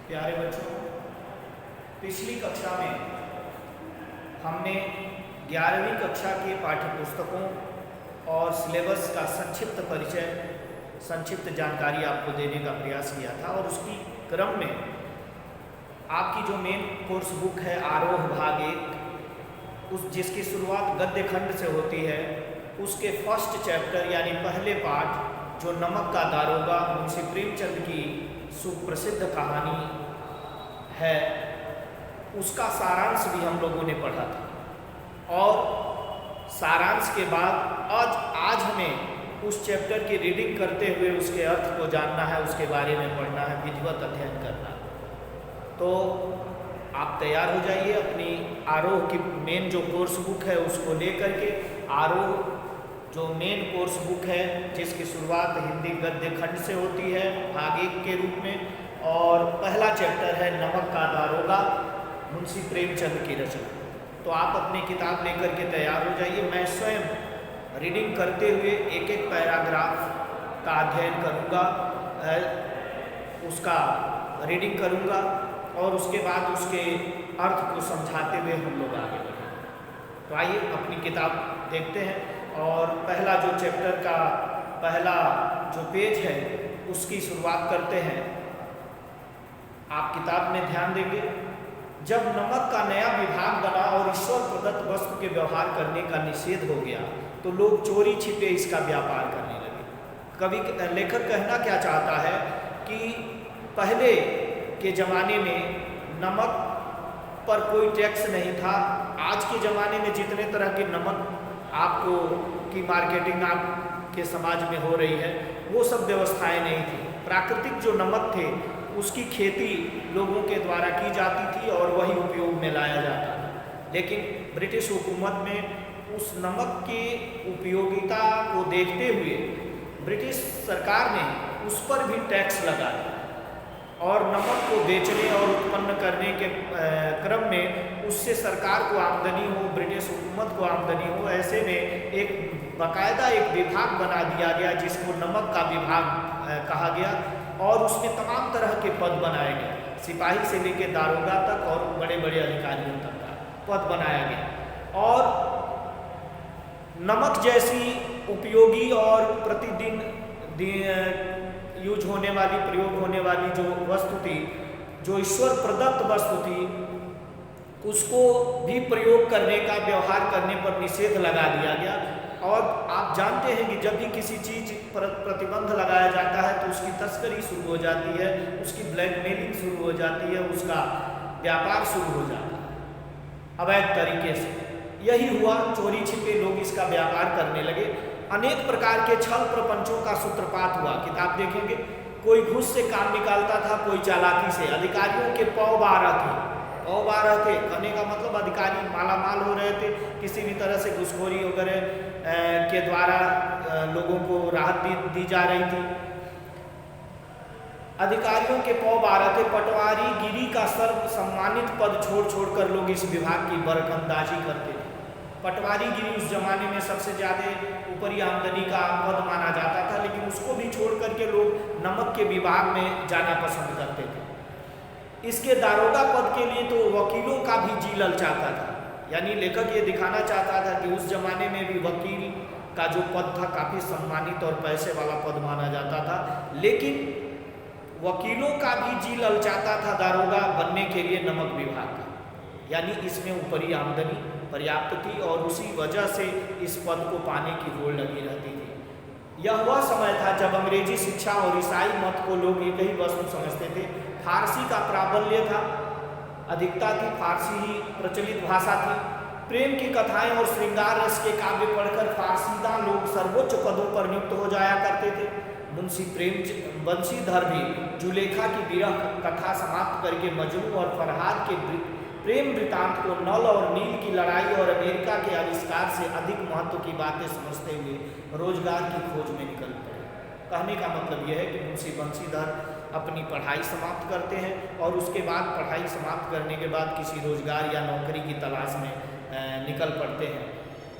प्यारे बच्चों, पिछली कक्षा में हमने 11वीं कक्षा के पाठ्य पुस्तकों और सिलेबस का संक्षिप्त परिचय, संक्षिप्त जानकारी आपको देने का प्रयास किया था और उसकी क्रम में आपकी जो मेन कोर्स बुक है आरोह भाग 1, उस जिसकी शुरुआत गद्य खंड से होती है, उसके फर्स्ट चैप्टर यानी पहले पाठ जो नमक का दारोगा मुंशी प्रेमचंद की सुप्रसिद्ध कहानी है, उसका सारांश भी हम लोगों ने पढ़ा था। और सारांश के बाद आज हमें उस चैप्टर की रीडिंग करते हुए उसके अर्थ को जानना है, उसके बारे में पढ़ना है, विधिवत अध्ययन करना है। तो आप तैयार हो जाइए, अपनी आरोह की मेन जो कोर्स बुक है उसको लेकर के। आरोह जो मेन कोर्स बुक है जिसकी शुरुआत हिंदी गद्य खंड से होती है भाग 1 के रूप में, और पहला चैप्टर है नमक का दारोगा मुंशी प्रेमचंद की रचना। तो आप अपनी किताब लेकर के तैयार हो जाइए। मैं स्वयं रीडिंग करते हुए एक एक पैराग्राफ का अध्ययन करूँगा, उसका रीडिंग करूँगा और उसके बाद उसके अर्थ को समझाते हुए हम लोग आगे बढ़ेंगे। तो आइए अपनी किताब देखते हैं और पहला जो चैप्टर का पहला जो पेज है उसकी शुरुआत करते हैं। आप किताब में ध्यान देंगे, जब नमक का नया विभाग बना और ईश्वर प्रदत्त वस्तु के व्यवहार करने का निषेध हो गया तो लोग चोरी छिपे इसका व्यापार करने लगे। कवि लेखक कहना क्या चाहता है कि पहले के ज़माने में नमक पर कोई टैक्स नहीं था। आज के ज़माने में जितने तरह के नमक आपको की मार्केटिंग आपके समाज में हो रही है, वो सब व्यवस्थाएं नहीं थी। प्राकृतिक जो नमक थे उसकी खेती लोगों के द्वारा की जाती थी और वही उपयोग में लाया जाता था। लेकिन ब्रिटिश हुकूमत में उस नमक की उपयोगिता को देखते हुए ब्रिटिश सरकार ने उस पर भी टैक्स लगाया और नमक को बेचने और उत्पन्न करने के क्रम में उससे सरकार को आमदनी हो, ब्रिटिश हुकूमत को आमदनी हो, ऐसे में एक बाकायदा एक विभाग बना दिया गया जिसको नमक का विभाग कहा गया और उसमें तमाम तरह के पद बनाए गए, सिपाही से लेकर दारोगा तक और बड़े बड़े अधिकारियों तक का पद बनाया गया। और नमक जैसी उपयोगी और प्रतिदिन यूज होने वाली, प्रयोग होने वाली जो वस्तु थी, जो ईश्वर प्रदत्त वस्तु थी, उसको भी प्रयोग करने का, व्यवहार करने पर निषेध लगा दिया गया। और आप जानते हैं कि जब भी किसी चीज़ पर प्रतिबंध लगाया जाता है तो उसकी तस्करी शुरू हो जाती है, उसकी ब्लैकमेलिंग शुरू हो जाती है, उसका व्यापार शुरू हो जाता है अवैध तरीके से। यही हुआ, चोरी छिपे लोग इसका व्यापार करने लगे। अनेक प्रकार के छल प्रपंचों का सूत्रपात हुआ। किताब देखेंगे, कोई घूस से काम निकालता था, कोई चालाकी से। अधिकारियों के पौ 12 थे। कहने का मतलब अधिकारी मालामाल हो रहे थे, किसी भी तरह से घूसखोरी वगैरह के द्वारा लोगों को राहत दी जा रही थी। अधिकारियों के पौ 12 थे। पटवारी गिरी का सर्व सम्मानित पद छोड़ कर लोग इस विभाग की बरकंदाजी करते थे। पटवारी गिरी उस जमाने में सबसे ज़्यादा ऊपरी आमदनी का पद माना जाता था, लेकिन उसको भी छोड़ करके लोग नमक के विभाग में जाना पसंद करते थे। इसके दारोगा पद के लिए तो वकीलों का भी जी ललचाता था। यानी लेखक ये दिखाना चाहता था कि उस जमाने में भी वकील का जो पद था काफ़ी सम्मानित और पैसे वाला पद माना जाता था, लेकिन वकीलों का भी जी ललचाता था दारोगा बनने के लिए नमक विभाग का। यानी इसमें ऊपरी आमदनी पर्याप्त थी और उसी वजह से इस पद को पाने की होड़ लगी रहती थी। यह वह समय था जब अंग्रेजी शिक्षा और ईसाई मत को लोग एक ही वस्तु समझते थे। फारसी का प्राबल्य था, अधिकता थी, फारसी ही प्रचलित भाषा थी। प्रेम की कथाएं और श्रृंगार रस के काव्य पढ़कर फारसीदा लोग सर्वोच्च पदों पर नियुक्त हो जाया करते थे। मुंशी बंशीधर भी जुलेखा की विरह कथा समाप्त करके मजनू और फरहाद के प्रेम वृतांत को नल और नील की लड़ाई और अमेरिका के आविष्कार से अधिक महत्व की बातें समझते हुए रोजगार की खोज में निकल पड़े। कहने का मतलब यह है कि मुंशी बंशीधर अपनी पढ़ाई समाप्त करते हैं और उसके बाद पढ़ाई समाप्त करने के बाद किसी रोजगार या नौकरी की तलाश में निकल पड़ते हैं।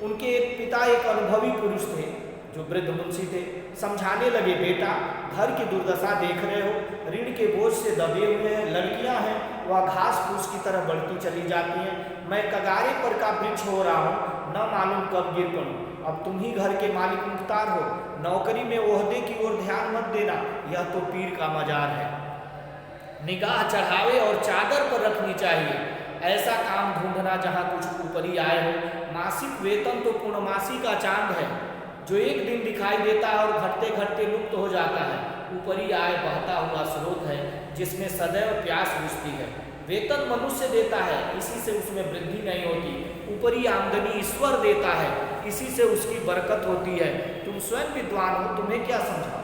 उनके पिता एक अनुभवी पुरुष थे जो वृद्ध मुंशी थे। समझाने लगे, बेटा घर की दुर्दशा देख रहे हो, ऋण के बोझ से दबे हुए हैं, लड़कियां हैं वह घास फूस की तरह बढ़ती चली जाती हैं, मैं कगारे पर का वृक्ष हो रहा हूँ, न मालूम कब गिर पड़ूं। अब तुम ही घर के मालिक मुख्तार हो, नौकरी में ओहदे की ओर ध्यान मत देना, यह तो पीर का मजार है। निगाह चढ़ावे और चादर पर रखनी चाहिए, ऐसा काम ढूंढना जहाँ कुछ ऊपरी आए हो। मासिक वेतन तो पूर्णमासी का चांद है, जो एक दिन दिखाई देता है और घटते घटते लुप्त हो जाता है। ऊपरी आय बहता हुआ स्रोत है, जिसमें सदैव प्यास बुझती है। वेतन मनुष्य देता है, इसी से उसमें वृद्धि नहीं होती। ऊपरी आमदनी ईश्वर देता है, इसी से उसकी बरकत होती है। तुम स्वयं विद्वान हो, तुम्हें क्या समझा?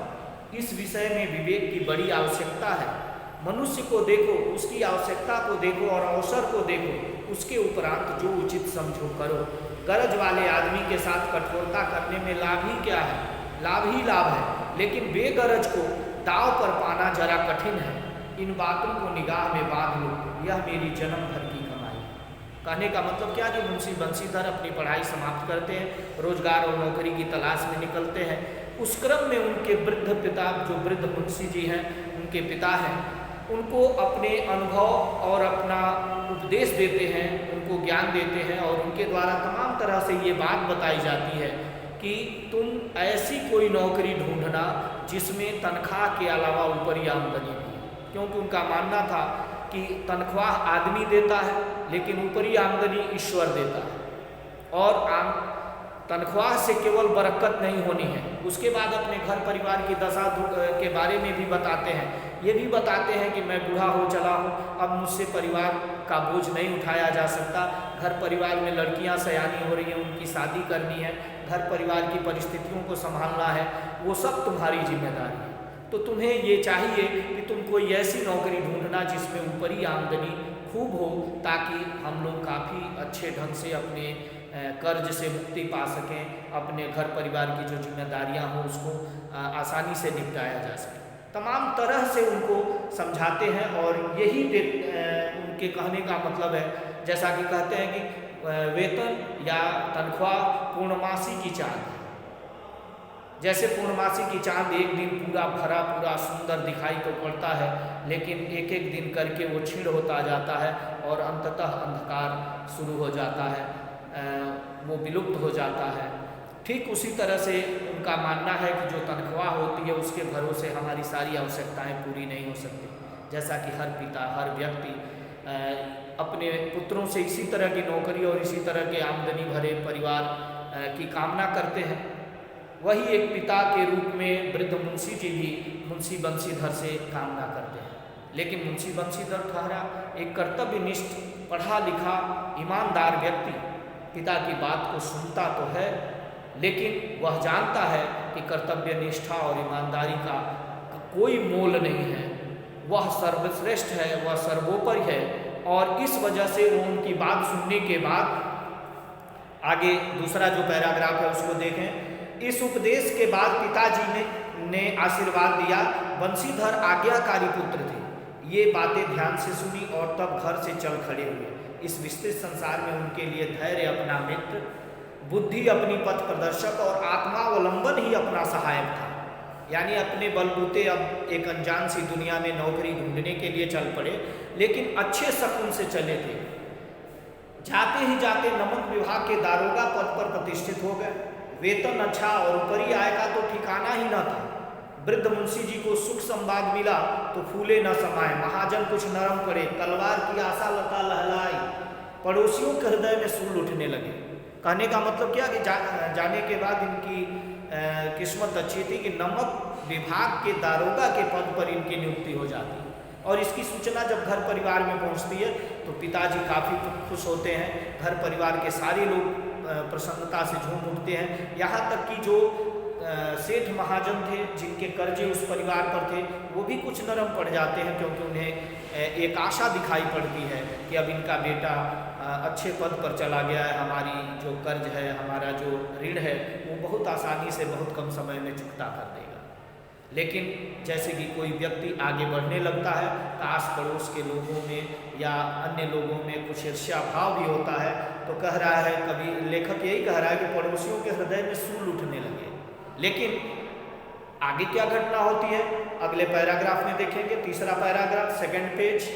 इस विषय में विवेक की बड़ी आवश्यकता है। मनुष्य को देखो, उसकी आवश्यकता को देखो और अवसर को देखो, उसके उपरांत जो उचित समझो करो। गरज वाले आदमी के साथ कठोरता करने में लाभ ही क्या है? लाभ ही लाभ है, लेकिन बेगरज को दाव पर पाना जरा कठिन है। इन बातों को निगाह में बांध लो, यह मेरी जन्म भर की कमाई। कहने का मतलब क्या कि मुंशी बंशीधर अपनी पढ़ाई समाप्त करते हैं, रोजगार और नौकरी की तलाश में निकलते हैं। उस क्रम में उनके वृद्ध पिता, जो वृद्ध मुंशी जी हैं, उनके पिता हैं, उनको अपने अनुभव और अपना उपदेश देते हैं, उनको ज्ञान देते हैं और उनके द्वारा तमाम तरह से ये बात बताई जाती है कि तुम ऐसी कोई नौकरी ढूंढना जिसमें तनख्वाह के अलावा ऊपरी आमदनी भी, क्योंकि उनका मानना था कि तनख्वाह आदमी देता है लेकिन ऊपरी आमदनी ईश्वर देता है और तनख्वाह से केवल बरकत नहीं होनी है। उसके बाद अपने घर परिवार की दशा के बारे में भी बताते हैं। ये भी बताते हैं कि मैं बूढ़ा हो चला हूँ, अब मुझसे परिवार का बोझ नहीं उठाया जा सकता। घर परिवार में लड़कियाँ सयानी हो रही हैं, उनकी शादी करनी है, घर परिवार की परिस्थितियों को संभालना है, वो सब तुम्हारी जिम्मेदारी है। तो तुम्हें ये चाहिए कि तुम कोई ऐसी नौकरी ढूंढना जिसमें ऊपरी आमदनी खूब हो, ताकि हम लोग काफ़ी अच्छे ढंग से अपने कर्ज से मुक्ति पा सकें, अपने घर परिवार की जो जिम्मेदारियां हों उसको आसानी से निपटाया जा सके। तमाम तरह से उनको समझाते हैं और यही उनके कहने का मतलब है, जैसा कि कहते हैं कि वेतन या तनख्वाह पूर्णमासी की चांद है। जैसे पूर्णमासी की चांद एक दिन पूरा भरा पूरा सुंदर दिखाई तो पड़ता है, लेकिन एक एक दिन करके वो क्षीण होता जाता है और अंततः अंधकार शुरू हो जाता है, वो विलुप्त हो जाता है। ठीक उसी तरह से उनका मानना है कि जो तनख्वाह होती है उसके भरोसे हमारी सारी आवश्यकताएं पूरी नहीं हो सकती। जैसा कि हर पिता, हर व्यक्ति अपने पुत्रों से इसी तरह की नौकरी और इसी तरह के आमदनी भरे परिवार की कामना करते हैं, वही एक पिता के रूप में वृद्ध मुंशी जी भी मुंशी बंशीधर से कामना करते हैं। लेकिन मुंशी बंशीधर ठहरा एक कर्तव्यनिष्ठ, पढ़ा लिखा, ईमानदार व्यक्ति। पिता की बात को सुनता तो है, लेकिन वह जानता है कि कर्तव्य निष्ठा और ईमानदारी का कोई मोल नहीं है, वह सर्वश्रेष्ठ है, वह सर्वोपरि है। और इस वजह से वो उनकी बात सुनने के बाद, आगे दूसरा जो पैराग्राफ है उसको देखें। इस उपदेश के बाद पिताजी ने आशीर्वाद दिया। बंशीधर आज्ञाकारी पुत्र थे। ये बातें ध्यान से सुनी और तब घर से चल खड़े हुए। इस विस्तृत संसार में उनके लिए धैर्य अपना मित्र, बुद्धि अपनी पथ प्रदर्शक और आत्मावलंबन ही अपना सहायक था। यानी अपने बलबूते अब एक अनजान सी दुनिया में नौकरी ढूंढने के लिए चल पड़े, लेकिन अच्छे शकुन से चले थे। जाते ही जाते नमक विभाग के दारोगा पद पर प्रतिष्ठित हो गए। वेतन अच्छा और ऊपरी आय का तो ठिकाना ही न था। वृद्ध मुंशी जी को सुख संवाद मिला तो फूले न समाये, महाजन कुछ नरम पड़े, तलवार की आशा लता लहलाई, पड़ोसियों के हृदय में सूल उठने लगे। कहने का मतलब क्या कि जाने के बाद इनकी किस्मत अच्छी थी कि नमक विभाग के दारोगा के पद पर इनकी नियुक्ति हो जाती है। और इसकी सूचना जब घर परिवार में पहुंचती है तो पिताजी काफ़ी खुश होते हैं। घर परिवार के सारे लोग प्रसन्नता से झूम उठते हैं। यहाँ तक कि जो सेठ महाजन थे जिनके कर्जे उस परिवार पर थे, वो भी कुछ नरम पड़ जाते हैं, क्योंकि उन्हें एक आशा दिखाई पड़ती है कि अब इनका बेटा अच्छे पद पर चला गया है, हमारी जो कर्ज है, हमारा जो ऋण है, वो बहुत आसानी से बहुत कम समय में चुकता कर देगा। लेकिन जैसे कि कोई व्यक्ति आगे बढ़ने लगता है तो आस पड़ोस के लोगों में या अन्य लोगों में कुछ ईर्ष्या भाव भी होता है। तो कह रहा है, कभी लेखक यही कह रहा है कि पड़ोसियों के हृदय में सूल उठने लगे। लेकिन आगे क्या घटना होती है अगले पैराग्राफ में देखेंगे। तीसरा paragraph, second page,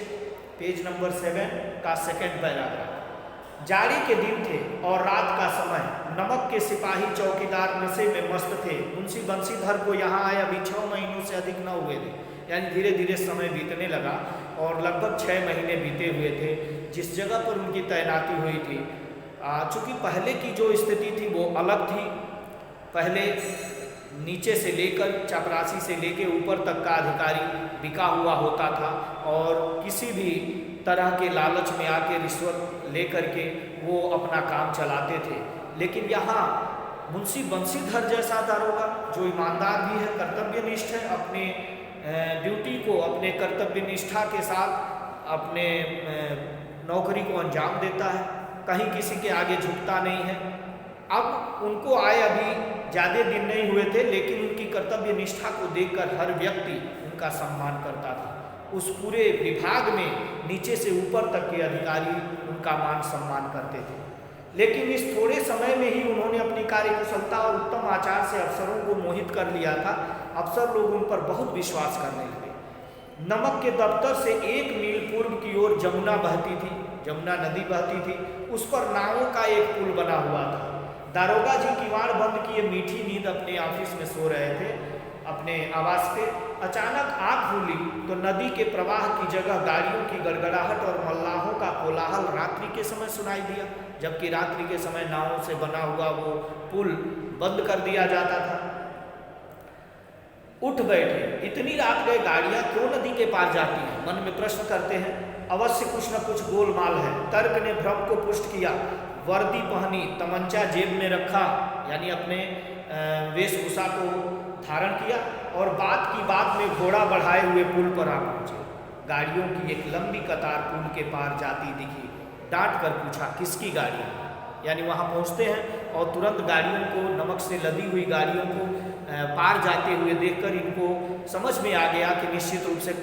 page number 7 का सेकंड पैराग्राफ। जाड़ी के दिन थे और रात का समय, नमक के सिपाही चौकीदार नशे में मस्त थे। मुंशी बंशीधर को यहाँ आए अभी 6 महीनों से अधिक न हुए थे, यानी धीरे धीरे समय बीतने लगा और लगभग 6 महीने बीते हुए थे जिस जगह पर उनकी तैनाती हुई थी। चूँकि पहले की जो स्थिति थी वो अलग थी। पहले नीचे से लेकर चपरासी से लेकर ऊपर तक का अधिकारी बिका हुआ होता था और किसी भी तरह के लालच में आके रिश्वत लेकर के वो अपना काम चलाते थे। लेकिन यहाँ मुंशी बंशीधर जैसा दारोगा जो ईमानदार भी है, कर्तव्यनिष्ठ है, अपने ड्यूटी को अपने कर्तव्य निष्ठा के साथ अपने नौकरी को अंजाम देता है, कहीं किसी के आगे झुकता नहीं है। अब उनको आए अभी ज़्यादा दिन नहीं हुए थे, लेकिन उनकी कर्तव्य निष्ठा को देखकर हर व्यक्ति उनका सम्मान करता था। उस पूरे विभाग में नीचे से ऊपर तक के अधिकारी उनका मान सम्मान करते थे। लेकिन इस थोड़े समय में ही उन्होंने अपनी कार्यकुशलता और उत्तम आचार से अफसरों को मोहित कर लिया था। अफसर लोग उन पर बहुत विश्वास करने लगे। नमक के दफ्तर से 1 मील पूर्व की ओर जमुना बहती थी, जमुना नदी बहती थी। उस पर नावों का एक पुल बना हुआ था। दारोगा जी किवाड़ बंद किए मीठी नींद अपने ऑफिस में सो रहे थे, अपने आवास पे। अचानक आंख खुली तो नदी के प्रवाह की जगह गाड़ियों की गड़गड़ाहट और मल्लाहों का कोलाहल रात्रि के समय सुनाई दिया, जबकि रात्रि के समय नावों से बना हुआ वो पुल बंद कर दिया जाता था। उठ बैठे, इतनी रात गए गाड़ियां क्यों नदी के पार जाती हैं? मन में प्रश्न करते हैं। अवश्य कुछ न कुछ गोलमाल है। तर्क ने भ्रम को पुष्ट किया। वर्दी पहनी, तमंचा जेब में रखा, यानी अपने वेशभूषा को धारण किया और बात की बात में घोड़ा बढ़ाए हुए पुल पर आ पहुंचे। गाड़ियों की एक लंबी कतार पुल के पार जाती दिखी। डांट कर पूछा, किसकी गाड़ी? यानी वहां पहुंचते हैं और तुरंत गाड़ियों को, नमक से लदी हुई गाड़ियों को पार जाते हुए देखकर इनको समझ में आ गया कि निश्चित रूप से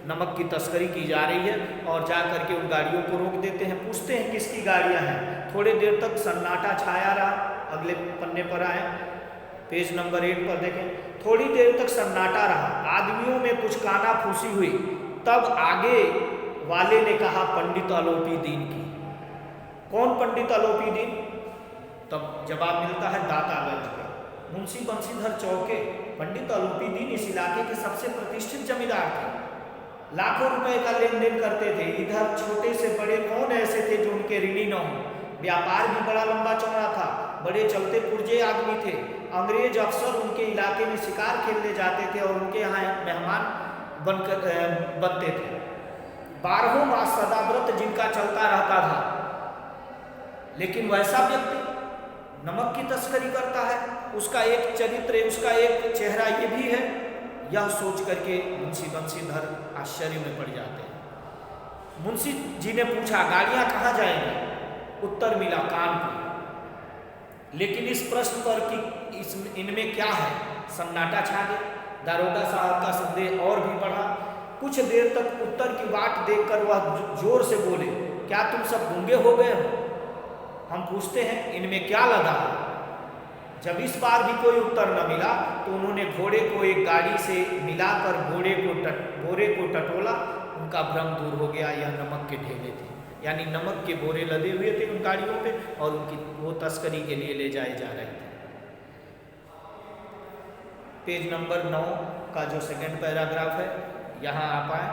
नमक की तस्करी की जा रही है और जा करके उन गाड़ियों को रोक देते हैं। पूछते हैं किसकी गाड़ियां हैं। थोड़ी देर तक सन्नाटा छाया रहा। अगले पन्ने पर आए, पेज नंबर 8 पर देखें। थोड़ी देर तक सन्नाटा रहा, आदमियों में कुछ काना फूसी हुई। तब आगे वाले ने कहा, पंडित अलोपी दीन की। कौन पंडित अलोपी दीन? तब जवाब मिलता है, दातागंज के मुंशी बंशीधर चौके। पंडित अलोपी दीन इस इलाके के सबसे प्रतिष्ठित जमींदार थे, लाखों रुपए का लेन देन करते थे। इधर छोटे से बड़े कौन ऐसे थे जो उनके ऋणी न हो। व्यापार भी बड़ा लंबा चौड़ा था, बड़े चलते पुर्जे आदमी थे। अंग्रेज अफसर उनके इलाके में शिकार खेलने जाते थे और उनके यहाँ मेहमान बनते थे। 12 मास सदाव्रत जिनका चलता रहता था। लेकिन वैसा व्यक्ति नमक की तस्करी करता है, उसका एक चरित्र, उसका एक चेहरा ये भी है। यह सोच करके मुंशी बंशीधर आश्चर्य में पड़ जाते हैं। मुंशी जी ने पूछा, गाड़ियां कहाँ जाएंगी? उत्तर मिला, कानपुर। लेकिन इस प्रश्न पर कि इनमें क्या है, सन्नाटा छा गया। दारोगा साहब का संदेह और भी बढ़ा। कुछ देर तक उत्तर की बाट देखकर वह जोर से बोले, क्या तुम सब गूंगे हो गए हो? हम पूछते हैं, इनमें क्या लगा? जब इस बार भी कोई उत्तर न मिला तो उन्होंने घोड़े को एक गाड़ी से मिलाकर बोरे को टटोला। उनका भ्रम दूर हो गया। यह नमक के ढेले थे, यानी नमक के बोरे लदे हुए थे उन गाड़ियों पे और उनकी वो तस्करी के लिए ले जाए जा रहे थे। पेज नंबर 9 का जो सेकंड पैराग्राफ है, यहाँ आप आए।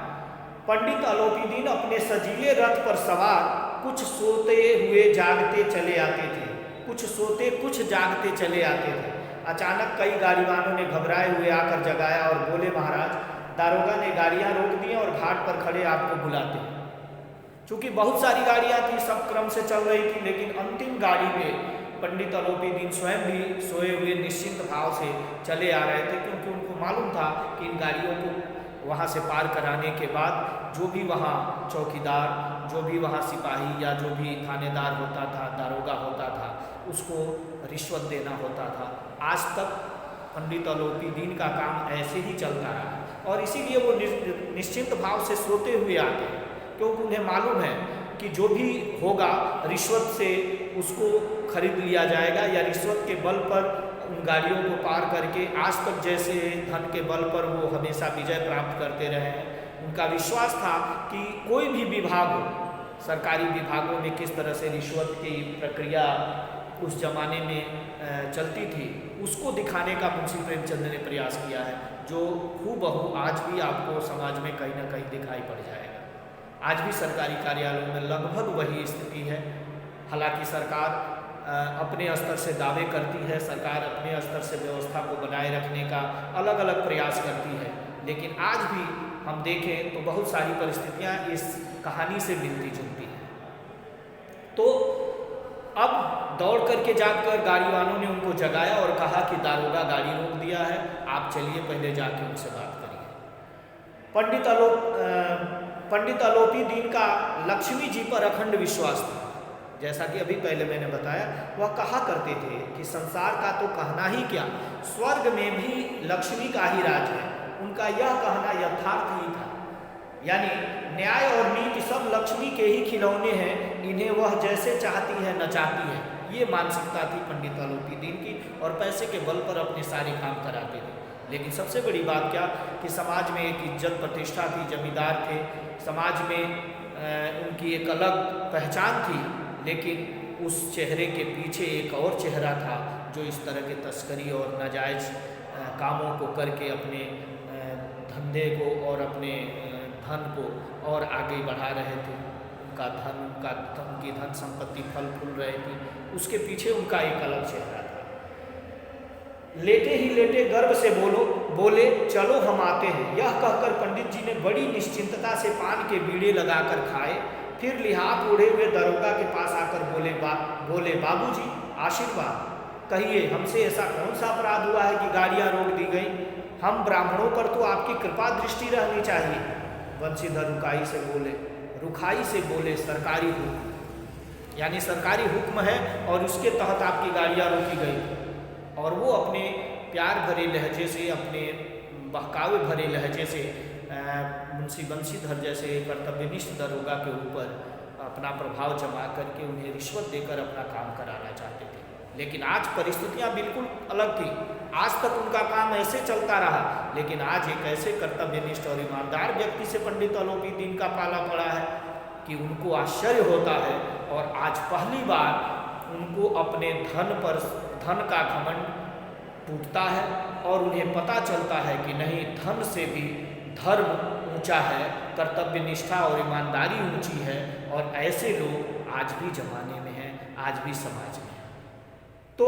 पंडित अलोपी दीन अपने सजीले रथ पर सवार कुछ सोते हुए जागते चले आते थे, कुछ सोते कुछ जागते चले आते थे। अचानक कई गाड़ीवानों ने घबराए हुए आकर जगाया और बोले, महाराज, दारोगा ने गाड़ियां रोक दी और घाट पर खड़े आपको बुलाते हैं। चूंकि बहुत सारी गाड़ियां थी, सब क्रम से चल रही थी, लेकिन अंतिम गाड़ी में पंडित अलोपी दीन स्वयं भी सोए हुए निश्चिंत भाव से चले आ रहे थे, क्योंकि उनको मालूम था कि इन गाड़ियों को वहाँ से पार कराने के बाद जो भी वहाँ चौकीदार, जो भी वहाँ सिपाही या जो भी थानेदार होता था, दारोगा होता था, उसको रिश्वत देना होता था। आज तक पंडित अलोपी दीन का काम ऐसे ही चलता रहा और इसीलिए वो निश्चिंत भाव से सोते हुए आते हैं, क्योंकि उन्हें मालूम है कि जो भी होगा रिश्वत से उसको खरीद लिया जाएगा या रिश्वत के बल पर उन गाड़ियों को पार करके आज तक जैसे धन के बल पर वो हमेशा विजय प्राप्त करते रहे हैं। उनका विश्वास था कि कोई भी विभाग हो, सरकारी विभागों में किस तरह से रिश्वत की प्रक्रिया उस जमाने में चलती थी, उसको दिखाने का मुंशी प्रेमचंद ने प्रयास किया है, जो हूबहू आज भी आपको समाज में कहीं ना कहीं दिखाई पड़ जाएगा। आज भी सरकारी कार्यालयों में लगभग वही स्थिति है। हालांकि सरकार अपने स्तर से दावे करती है, सरकार अपने स्तर से व्यवस्था को बनाए रखने का अलग अलग प्रयास करती है, लेकिन आज भी हम देखें तो बहुत सारी परिस्थितियां इस कहानी से मिलती जुलती हैं। तो अब दौड़ करके जाकर गाड़ी वालों ने उनको जगाया और कहा कि दारोगा गाड़ी रोक दिया है, आप चलिए पहले जाके उनसे बात करिए। पंडित अलोपी दीन का लक्ष्मी जी पर अखंड विश्वास था। जैसा कि अभी पहले मैंने बताया, वह कहा करते थे कि संसार का तो कहना ही क्या, स्वर्ग में भी लक्ष्मी का ही राज है। उनका यह कहना यथार्थ ही था, यानी न्याय और नीति सब लक्ष्मी के ही खिलौने हैं, इन्हें वह जैसे चाहती है नचाती है। ये मानसिकता थी पंडित अलोपी दीन की, और पैसे के बल पर अपने सारे काम कराते थे। लेकिन सबसे बड़ी बात क्या कि समाज में एक इज्जत प्रतिष्ठा थी, जमींदार थे, समाज में उनकी एक अलग पहचान थी, लेकिन उस चेहरे के पीछे एक और चेहरा था जो इस तरह के तस्करी और नाजायज़ कामों को करके अपने धंधे को और अपने धन को और आगे बढ़ा रहे थे। उनकी धन संपत्ति फल फूल रही थी, उसके पीछे उनका एक अलग चेहरा था। लेटे ही लेटे गर्व से बोले चलो हम आते हैं। यह कहकर पंडित जी ने बड़ी निश्चिंतता से पान के बीड़े लगाकर खाए, फिर लिहाफ ओढ़े हुए दरोगा के पास आकर बोले बाबूजी आशीर्वाद, कहिए हमसे ऐसा कौन सा अपराध हुआ है कि गाड़ियां रोक दी गई? हम ब्राह्मणों पर तो आपकी कृपा दृष्टि रहनी चाहिए। बंशीधर रुखाई से बोले सरकारी हुक्म, यानी सरकारी हुक्म है और उसके तहत आपकी गाड़ियां रोकी गई। और वो अपने प्यार भरे लहजे से, अपने बहकावे भरे लहजे से मुंशी बंशीधर जैसे कर्तव्यनिष्ठ दरोगा के ऊपर अपना प्रभाव जमा करके उन्हें रिश्वत देकर अपना काम कराना चाहते थे। लेकिन आज परिस्थितियां बिल्कुल अलग थी। आज तक उनका काम ऐसे चलता रहा, लेकिन आज एक ऐसे कर्तव्यनिष्ठ और ईमानदार व्यक्ति से पंडित अलोपी दीन का पाला पड़ा है कि उनको आश्चर्य होता है। और आज पहली बार उनको अपने धन का घमंड टूटता है और उन्हें पता चलता है कि नहीं, धन से भी धर्म ऊंचा है, कर्तव्य निष्ठा और ईमानदारी ऊंची है। और ऐसे लोग आज भी जमाने में हैं, आज भी समाज में हैं। तो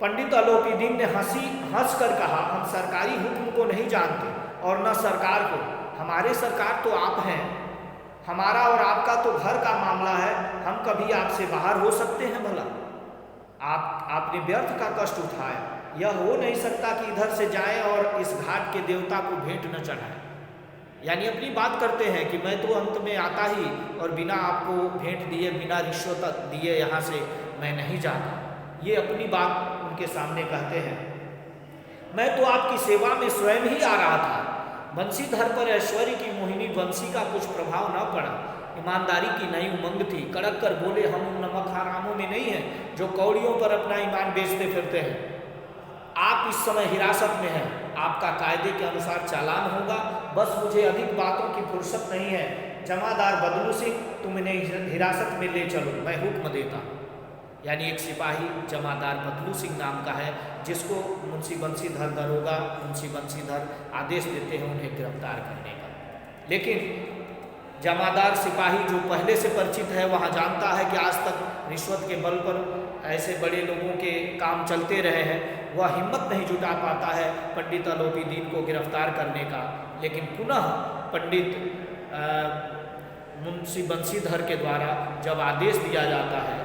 पंडित अलोपी दीन ने हंस कर कहा, हम सरकारी हुक्म को नहीं जानते और न सरकार को, हमारे सरकार तो आप हैं। हमारा और आपका तो घर का मामला है, हम कभी आपसे बाहर हो सकते हैं भला? आपने व्यर्थ का कष्ट उठाया। यह हो नहीं सकता कि इधर से जाएं और इस घाट के देवता को भेंट न चढ़ाएं। यानी अपनी बात करते हैं कि मैं तो अंत में आता ही और बिना आपको भेंट दिए, बिना रिश्वत दिए यहाँ से मैं नहीं जाता। ये अपनी बात उनके सामने कहते हैं। मैं तो आपकी सेवा में स्वयं ही आ रहा था। बंशीधर पर ऐश्वर्य की मोहिनी बंशी का कुछ प्रभाव न पड़ा। ईमानदारी की नई उमंग थी। कड़क कर बोले, हम उन नमक हरामों में नहीं हैं जो कौड़ियों पर अपना ईमान बेचते फिरते हैं। आप इस समय हिरासत में हैं, आपका कायदे के अनुसार चालान होगा। बस मुझे अधिक बातों की फुर्सत नहीं है। जमादार बदलू सिंह, तुम इन्हें हिरासत में ले चलो, मैं हुक्म देता। यानी एक सिपाही जमादार बदलू सिंह नाम का है, जिसको मुंशी बंशीधर दरोगा मुंशी बंशीधर आदेश देते हैं उन्हें गिरफ्तार करने का। लेकिन जमादार सिपाही जो पहले से परिचित है, वहाँ जानता है कि आज तक रिश्वत के बल पर ऐसे बड़े लोगों के काम चलते रहे हैं। वह हिम्मत नहीं जुटा पाता है पंडित अलोपी दीन को गिरफ्तार करने का। लेकिन पुनः पंडित मुंशी बंशीधर के द्वारा जब आदेश दिया जाता है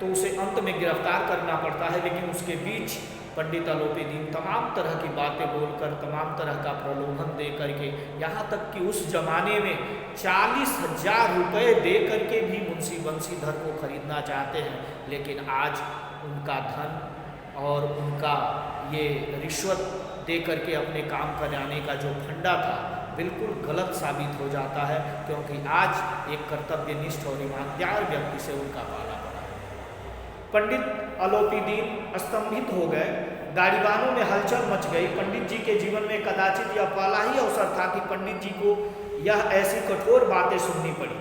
तो उसे अंत में गिरफ्तार करना पड़ता है। लेकिन उसके बीच पंडित अलोपी दीन तमाम तरह की बातें बोलकर, तमाम तरह का प्रलोभन दे करके, यहाँ तक कि उस जमाने में 40,000 रुपये दे करके भी मुंशी बंशीधर को खरीदना चाहते हैं। लेकिन आज उनका धन और उनका ये रिश्वत दे करके अपने काम कराने का जो फंडा था, बिल्कुल गलत साबित हो जाता है, क्योंकि आज एक कर्तव्यनिष्ठ और ईमानदार व्यक्ति से उनका पाला पड़ा है। पंडित अलोपीदीन स्तंभित हो गए, गाड़ीबानों में हलचल मच गई। पंडित जी के जीवन में कदाचित यह पहला ही अवसर था कि पंडित जी को यह ऐसी कठोर बातें सुननी पड़ी।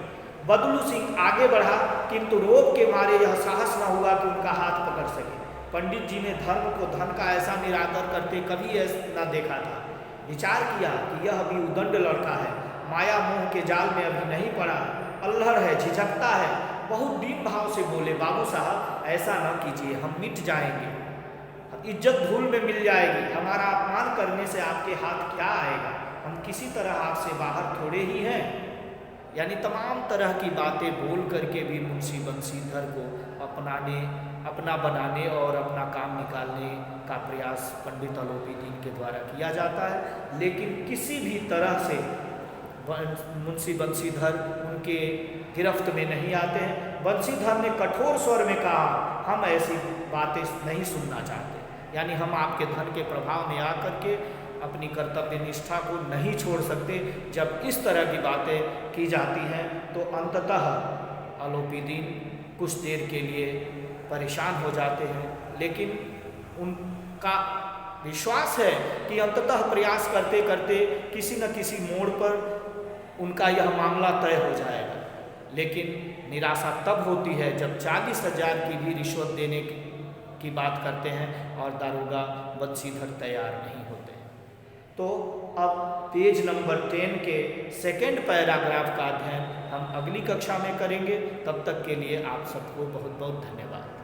बदलू सिंह आगे बढ़ा, किंतु रोब के मारे यह साहस न हुआ कि उनका हाथ पकड़ सके। पंडित जी ने धर्म को धन का ऐसा निरादर करते कभी ऐसा न देखा था। विचार किया कि यह अभी उदंड लड़का है, माया मोह के जाल में अभी नहीं पड़ा, अल्हड़ है, झिझकता है। बहुत दीन भाव से बोले, बाबू साहब ऐसा न कीजिए, हम मिट जाएंगे, इज्जत धूल में मिल जाएगी, हमारा अपमान करने से आपके हाथ क्या आएगा, हम किसी तरह आपसे बाहर थोड़े ही हैं। यानी तमाम तरह की बातें बोल करके भी मुंशी बंसीधर को अपना बनाने और अपना काम निकालने का प्रयास पंडित अलोपीदीन के द्वारा किया जाता है। लेकिन किसी भी तरह से मुंशी बंसीधर उनके गिरफ्त में नहीं आते हैं। बंसीधर ने कठोर स्वर में कहा, हम ऐसी बातें नहीं सुनना चाहते, यानी हम आपके धन के प्रभाव में आकर के अपनी कर्तव्य निष्ठा को नहीं छोड़ सकते। जब इस तरह की बातें की जाती हैं तो अंततः अलोपीदीन कुछ देर के लिए परेशान हो जाते हैं, लेकिन उनका विश्वास है कि अंततः प्रयास करते करते किसी न किसी मोड़ पर उनका यह मामला तय हो जाएगा। लेकिन निराशा तब होती है जब 40,000 की भी रिश्वत देने की बात करते हैं और दारोगा बंसीधर तैयार नहीं होते। तो अब पेज नंबर 10 के सेकंड पैराग्राफ का अध्ययन हम अगली कक्षा में करेंगे। तब तक के लिए आप सबको बहुत बहुत धन्यवाद।